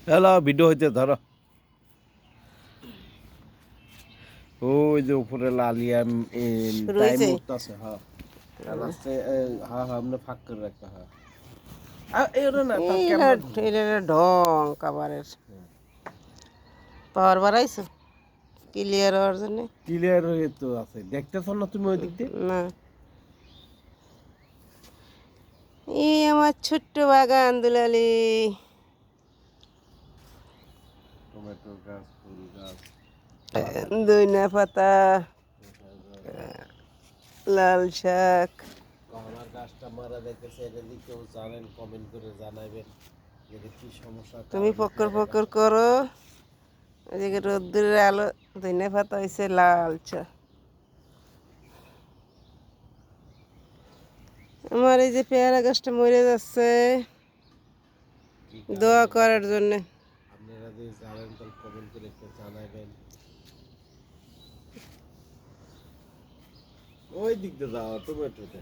Hello video হইতে ধরো ওই যে উপরে লালিয়া শুরু টাইম হয়েছে। উঠতেছে হ্যাঁ লাস্টে হ্যাঁ হ্যাঁ আমরা ফাঁক করে রাখতে হ্যাঁ এর না তার এরা ক্যামেরা ধরো এরা ঢং কাবারের পাওয়ার বাড়াইছো ক্লিয়ার হওয়ার জন্য। ক্লিয়ার হয়ে তো আছে দেখতেছ না তুমি ওই দিক দিয়ে না, এই আমার ছোট্ট বাগান দুলালি। টমেটো গাছ ফুল গাছ ধনিয়া পাতা, লাল শাক। কমলা গাছটা মারা দেখতেছে এটা যদি কেউ জানেন কমেন্ট করে জানাবেন যে কি সমস্যার তুমি কারণে পকর পেয়ারা পকর গাছটা করো, এদিকে রোদ্দুরের আলো। ধনিয়া পাতা হয়েছে লাল চা। আমার এই যে পেয়ারা গাছটা মরে যাচ্ছে, কি দোয়া কারণে করার জন্য। আপনারা যদি জানেন তাহলে কমেন্ট করে একটু জানাবেন ওই দিক দিয়ে যাও টমেটোতে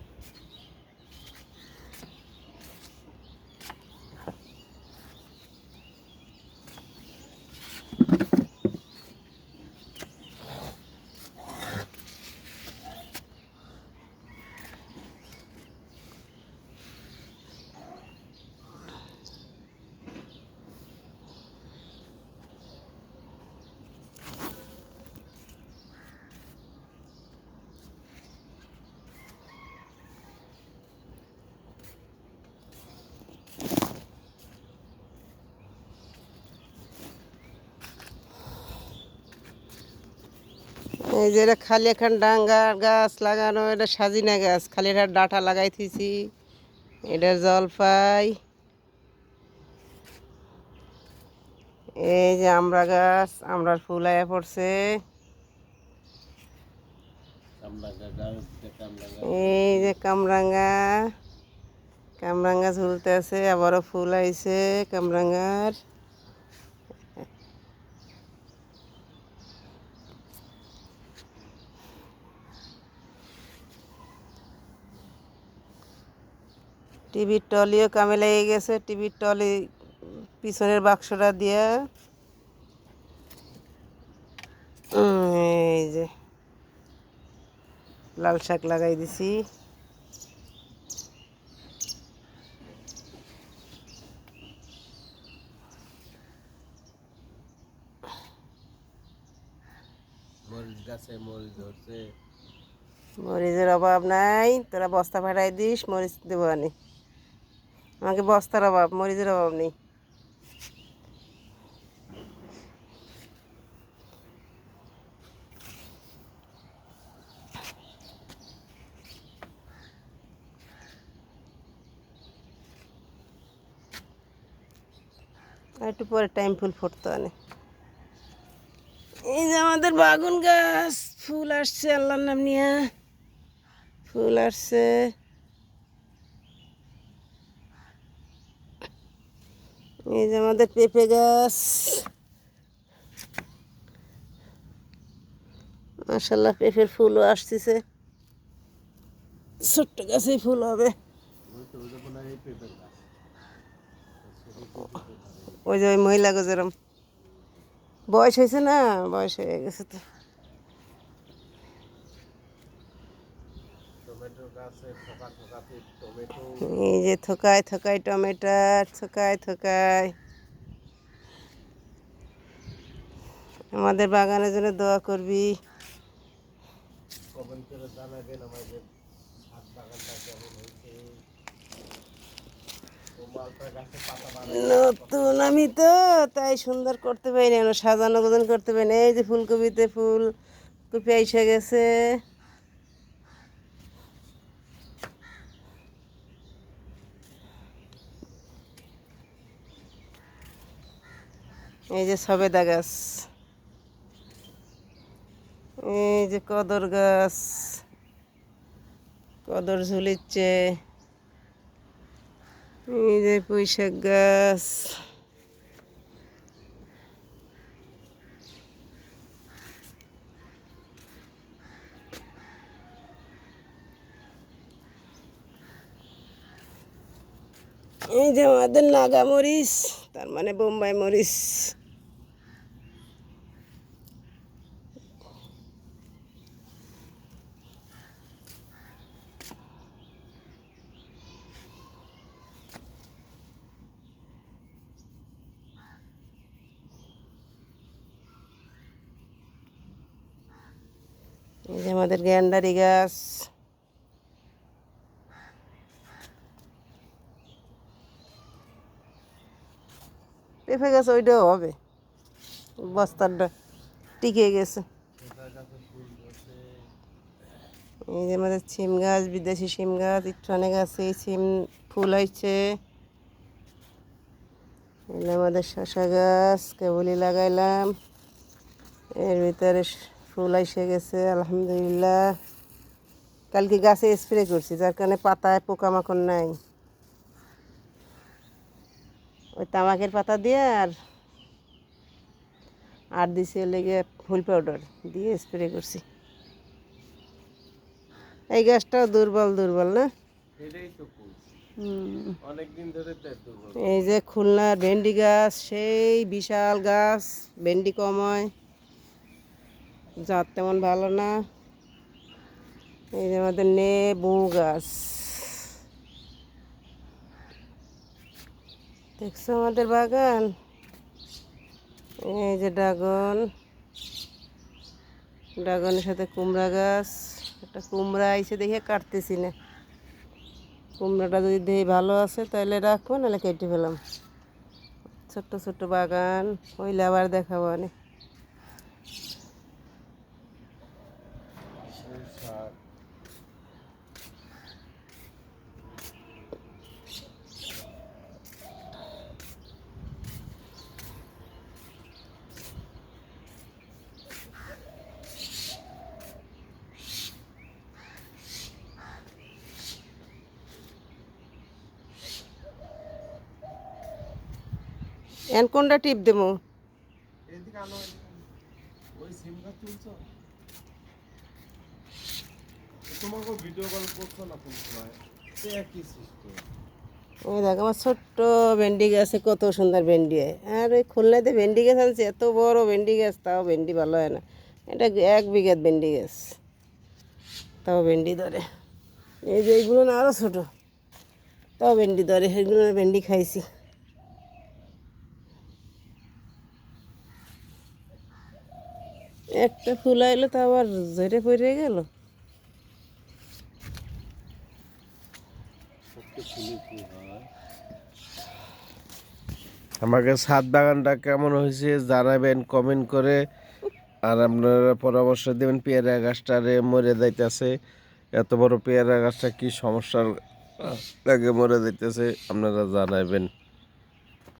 এই যে এটা খালি এখন ডাঙ্গার গাছ লাগানো, এটা সাজিনা গাছ, খালি এটা ডাঁটা লাগাই থিছি। এটা জলপাই। এই যে আমড়া গাছ, আমড়ার ফুল আয়া পড়ছে। এই যে কামরাঙ্গা, কামরাঙ্গা ঝুলতে আছে, আবারও ফুল আইছে কামরাঙ্গার। টিভির টলিও কামে লেগে গেছে, টিভির টলি পিছনের বাক্সটা দিয়া। এই যে লাল শাক লাগাই দিছি। মরিচ গাছে মরিচ ধরছে মরিচের অভাব নাই, তোরা বস্তা ফাটাই দিস, মরিচ দেবো আনি। আমাকে বস্তার অভাব, মরিচের অভাব নেই। আর একটু পরে টাইম ফুল ফুটতে আনে। এই যে আমাদের বাগুন গাছ, ফুল আসছে আল্লাহর নাম নিয়ে, ফুল আসছে। এই যে আমাদের পেঁপে গাছ, মাশাল্লাহ পেঁপের ফুলও আসতেছে। ছোট্ট গাছেই ফুল হবে। ওই যে ওই মহিলা যেরম বয়স হয়েছে না, বয়স হয়ে গেছে তো। টমেটো গাছে থোকা থোকাতে টমেটো এই যে থোকায় থোকায় টমেটার, থোকায় থোকায়। আমাদের বাগানের জন্য দোয়া করবি। কমেন্ট করে জানাবেন আমাদের ছাদ বাগানটা কেমন হয়েছে ও মালটা গাছে পাতা বাড়াইছে নতুন আমি তো, তাই সুন্দর করতে পারি না, সাজানো গোজানো করতে পারি না। এই যে ফুলকপিতে ফুল কপি এসে গেছে। এই যে সবেদা গাছ, এই যে কদর গাছ, কদর ঝুলিচ্ছে। এই যে পুঁই শাক গাছ। এই যে আমাদের নাগা মরিচ, তার মানে বোম্বাই মরিচ। এই যে আমাদের গ্যান্ডারি গাছ। পেঁপে গাছ ওইটাও হবে, বস্তাটা টিকে গেছে। এই যে আমাদের সিম গাছ, বিদেশি সিম গাছ একটু অনেক আছে, এই সিম ফুল হয়েছে। এগুলো আমাদের শসা গাছ কেবলই লাগাইলাম, এর ভিতরে ফুল এসে গেছে আলহামদুলিল্লাহ। কালকে গাছে স্প্রে করছি, যার কারণে পাতায় পোকামাকড় নাই। ওই তামাকের পাতা দিয়ে আর দিছি লেগে ফুল পাউডার দিয়ে স্প্রে করছি। এই গাছটাও দুর্বল দুর্বল না? এটাই তো বলছি, হুম। অনেকদিন ধরে তো দুর্বল। এই যে খুলনার ভেন্ডি গাছ, সেই বিশাল গাছ, ভেন্ডি কম হয়, জাত তেমন ভালো না। এই যে আমাদের লেবু গাছ, দেখছো আমাদের বাগান। এই যে ড্রাগন, ড্রাগনের সাথে কুমড়া গাছ। একটা কুমড়া আইসে দেখে কাটতেছি না, কুমড়াটা যদি দেখি ভালো আছে তাহলে রাখবো, নাহলে কেটে ফেলাম। ছোট্ট ছোট্ট বাগান, হইলে আবার দেখাবো অনেক। শাক এন কোনটা টিপ দেবো? এদিকে আনো, ওই সিম গাছ তুলছো, তোমাকে ভিডিও কল করছো না কোন সময়, সে একই সিস্টেম। ওই দেখ আমার ছোট্ট ভেন্ডি গাছে কত সুন্দর ভেন্ডি হয়। আর ওই খুলনাতে ভেন্ডি গাছ আনছে, এত বড় ভেন্ডি গাছ, তাও ভেন্ডি ভালো হয় না। এটা 1 বিঘাত ভেন্ডি গাছ, তাও ভেন্ডি ধরে। এই যে এইগুলো না আরও ছোটো, তাও ভেন্ডি ধরে, সেগুলো ভেন্ডি খাইছি। একটা ফুল আইলো তা আবার ঝরে পড়ে গেল। আমাকে ছাদ বাগানটা কেমন হয়েছে জানাবেন কমেন্ট করে। আর আপনারা পরামর্শ দেবেন, পেয়ারা গাছটারে মরে যাইতেছে, এত বড় পেয়ারা গাছটা কি সমস্যার লাগে মরে যাইতেছে, আপনারা জানাবেন।